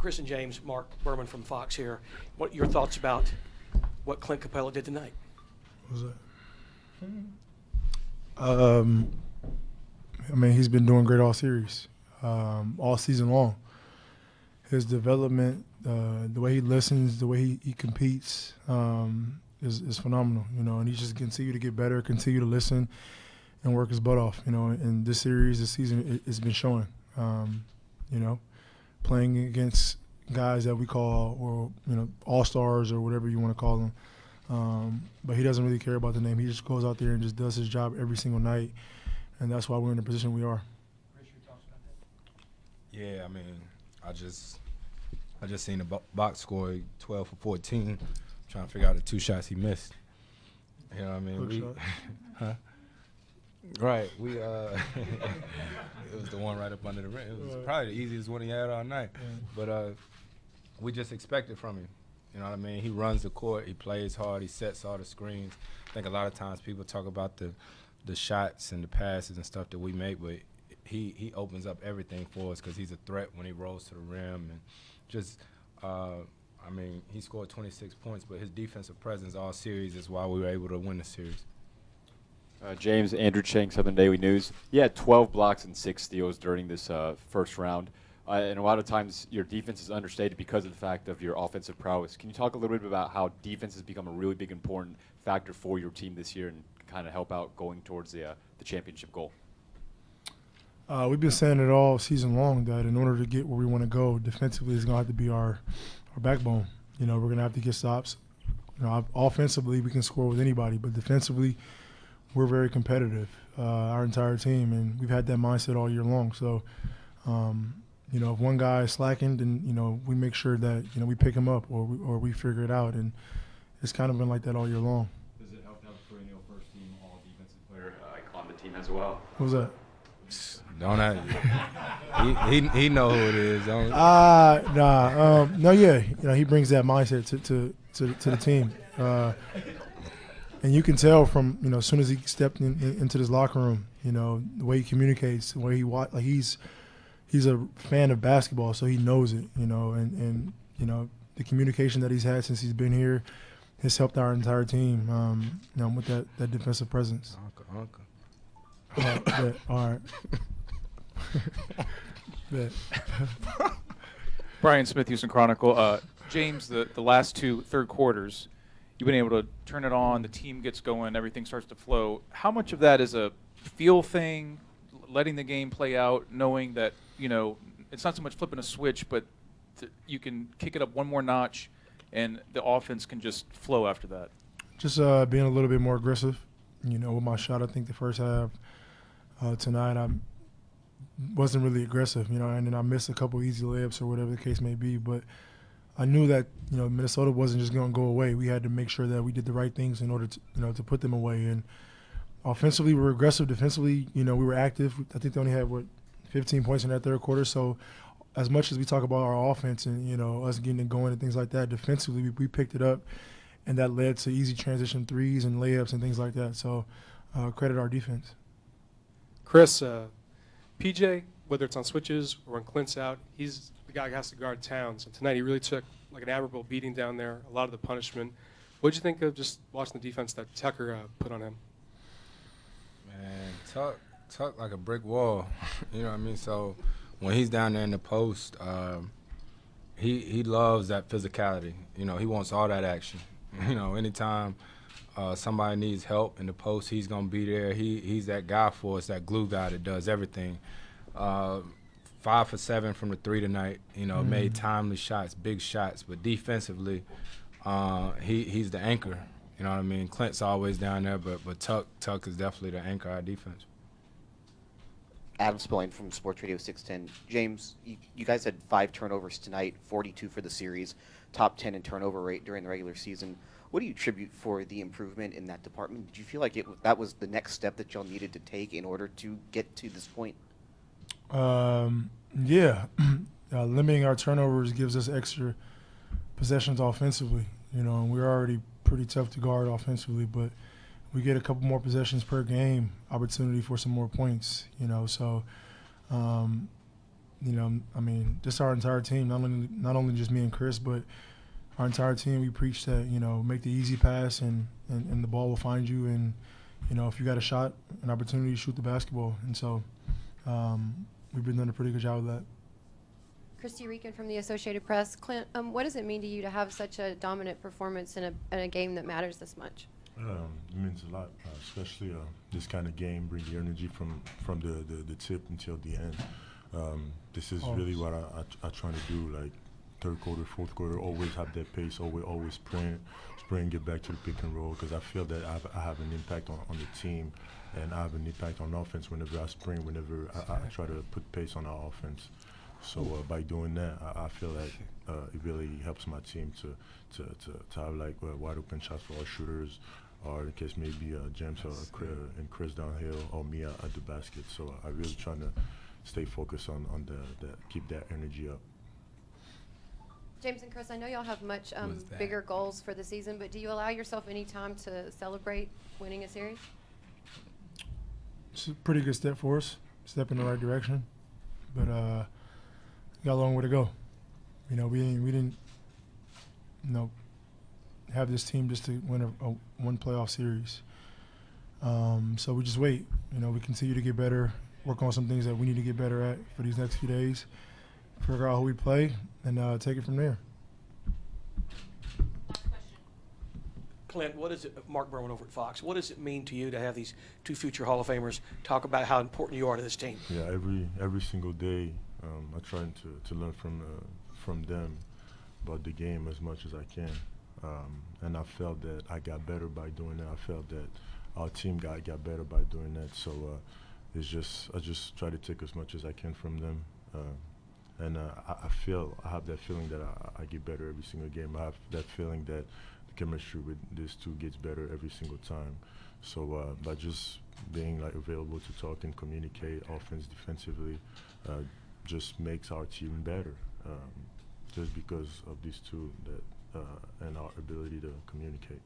Chris and James, Mark Berman from Fox here. What your thoughts about what Clint Capela did tonight? What was that? I mean, he's been doing great all series, all season long. His development, the way he listens, the way he competes is phenomenal, you know, and he just continue to get better, continue to listen and work his butt off, you know. And this series, this season, it's been showing, you know, playing against guys that we call, or, you know, all-stars or whatever you want to call them. But he doesn't really care about the name. He just goes out there and just does his job every single night, and that's why we're in the position we are. Yeah, I mean, I just seen the box score, 12 for 14. Trying to figure out the 2 shots he missed. You know what I mean? Huh? Right. It was the one right up under the rim. It was probably the easiest one he had all night. But we just expect it from him. You know what I mean? He runs the court. He plays hard. He sets all the screens. I think a lot of times people talk about the shots and the passes and stuff that we make, but he opens up everything for us because he's a threat when he rolls to the rim. And just, I mean, he scored 26 points, but his defensive presence all series is why we were able to win the series. James, Andrew Chang, Southern Daily News. He had 12 blocks and 6 steals during this first round. And a lot of times your defense is understated because of the fact of your offensive prowess. Can you talk a little bit about how defense has become a really big, important factor for your team this year and kind of help out going towards the championship goal? We've been saying it all season long that in order to get where we want to go, defensively is going to have to be our backbone. You know, we're going to have to get stops. You know, offensively, we can score with anybody, but defensively, we're very competitive, our entire team, and we've had that mindset all year long. So, you know, if one guy is slacking, then, you know, we make sure that, you know, we pick him up or we figure it out, and it's kind of been like that all year long. Does it help to have a perennial first-team all-defensive player on the team as well? What was that? Don't he know who it is? Don't. No, yeah, you know, he brings that mindset to the team, and you can tell from, you know, as soon as he stepped into this locker room, you know, the way he communicates, the way he like he's a fan of basketball, so he knows it, you know, and you know, the communication that he's had since he's been here has helped our entire team, you know, with that defensive presence. Uncle. All right. Brian Smith, Houston Chronicle. James, the last 2 third quarters, you've been able to turn it on, the team gets going, everything starts to flow. How much of that is a feel thing, letting the game play out, knowing that, you know, it's not so much flipping a switch, but you can kick it up one more notch and the offense can just flow after that? Just being a little bit more aggressive, you know, with my shot. I think the first half tonight I wasn't really aggressive, you know, and then I missed a couple easy layups or whatever the case may be. But I knew that, you know, Minnesota wasn't just going to go away. We had to make sure that we did the right things in order to, you know, to put them away. And offensively, we were aggressive. Defensively, you know, we were active. I think they only had, 15 points in that third quarter. So as much as we talk about our offense and, you know, us getting it going and things like that, defensively we picked it up, and that led to easy transition threes and layups and things like that. So credit our defense. Chris, PJ, whether it's on switches or when Clint's out, he's the guy who has to guard Towns. And tonight he really took like an admirable beating down there, a lot of the punishment. What did you think of just watching the defense that Tucker put on him? Man, Tuck like a brick wall. You know what I mean? So when he's down there in the post, he loves that physicality. You know, he wants all that action. You know, anytime somebody needs help in the post, he's going to be there. He's that guy for us, that glue guy that does everything. 5 for 7 from the 3 tonight, you know, made timely shots, big shots. But defensively, he's the anchor. You know what I mean? Clint's always down there, but Tuck is definitely the anchor of our defense. Adam Spillane from Sports Radio 610. James, you guys had 5 turnovers tonight, 42 for the series, top 10 in turnover rate during the regular season. What do you attribute for the improvement in that department? Did you feel like that was the next step that y'all needed to take in order to get to this point? Yeah. Limiting our turnovers gives us extra possessions offensively, you know, and we're already pretty tough to guard offensively, but we get a couple more possessions per game, opportunity for some more points, you know. So, I mean, just our entire team, not only just me and Chris, but our entire team, we preach that, make the easy pass and the ball will find you. And, if you got a shot, an opportunity to shoot the basketball. And so we've been doing a pretty good job of that. Christy Reekin from the Associated Press. Clint, what does it mean to you to have such a dominant performance in a game that matters this much? It means a lot, especially this kind of game, bring the energy from the tip until the end. This is really what I try to do, like third quarter, fourth quarter, always have that pace, always sprint, get back to the pick and roll, because I feel that I have an impact on the team, and I have an impact on offense whenever I sprint, whenever I try to put pace on our offense. So by doing that, I feel like it really helps my team to have like wide open shots for our shooters, or in case maybe James and Chris downhill, or me at the basket. So I really trying to stay focused on keep that energy up. James and Chris, I know y'all have much bigger goals for the season, but do you allow yourself any time to celebrate winning a series? It's a pretty good step for us, step in the right direction, but got a long way to go. We didn't have this team just to win one playoff series. So we just wait. We continue to get better, work on some things that we need to get better at for these next few days, figure out who we play, and take it from there. Clint, what is it, Mark Berman over at Fox, what does it mean to you to have these two future Hall of Famers talk about how important you are to this team? Yeah, every single day I try to learn from them about the game as much as I can. And I felt that I got better by doing that. I felt that our team got better by doing that. So I just try to take as much as I can from them. And I have that feeling that I get better every single game. I have that feeling that the chemistry with these two gets better every single time. So by just being like available to talk and communicate offense, defensively, just makes our team better. Just because of these two and our ability to communicate.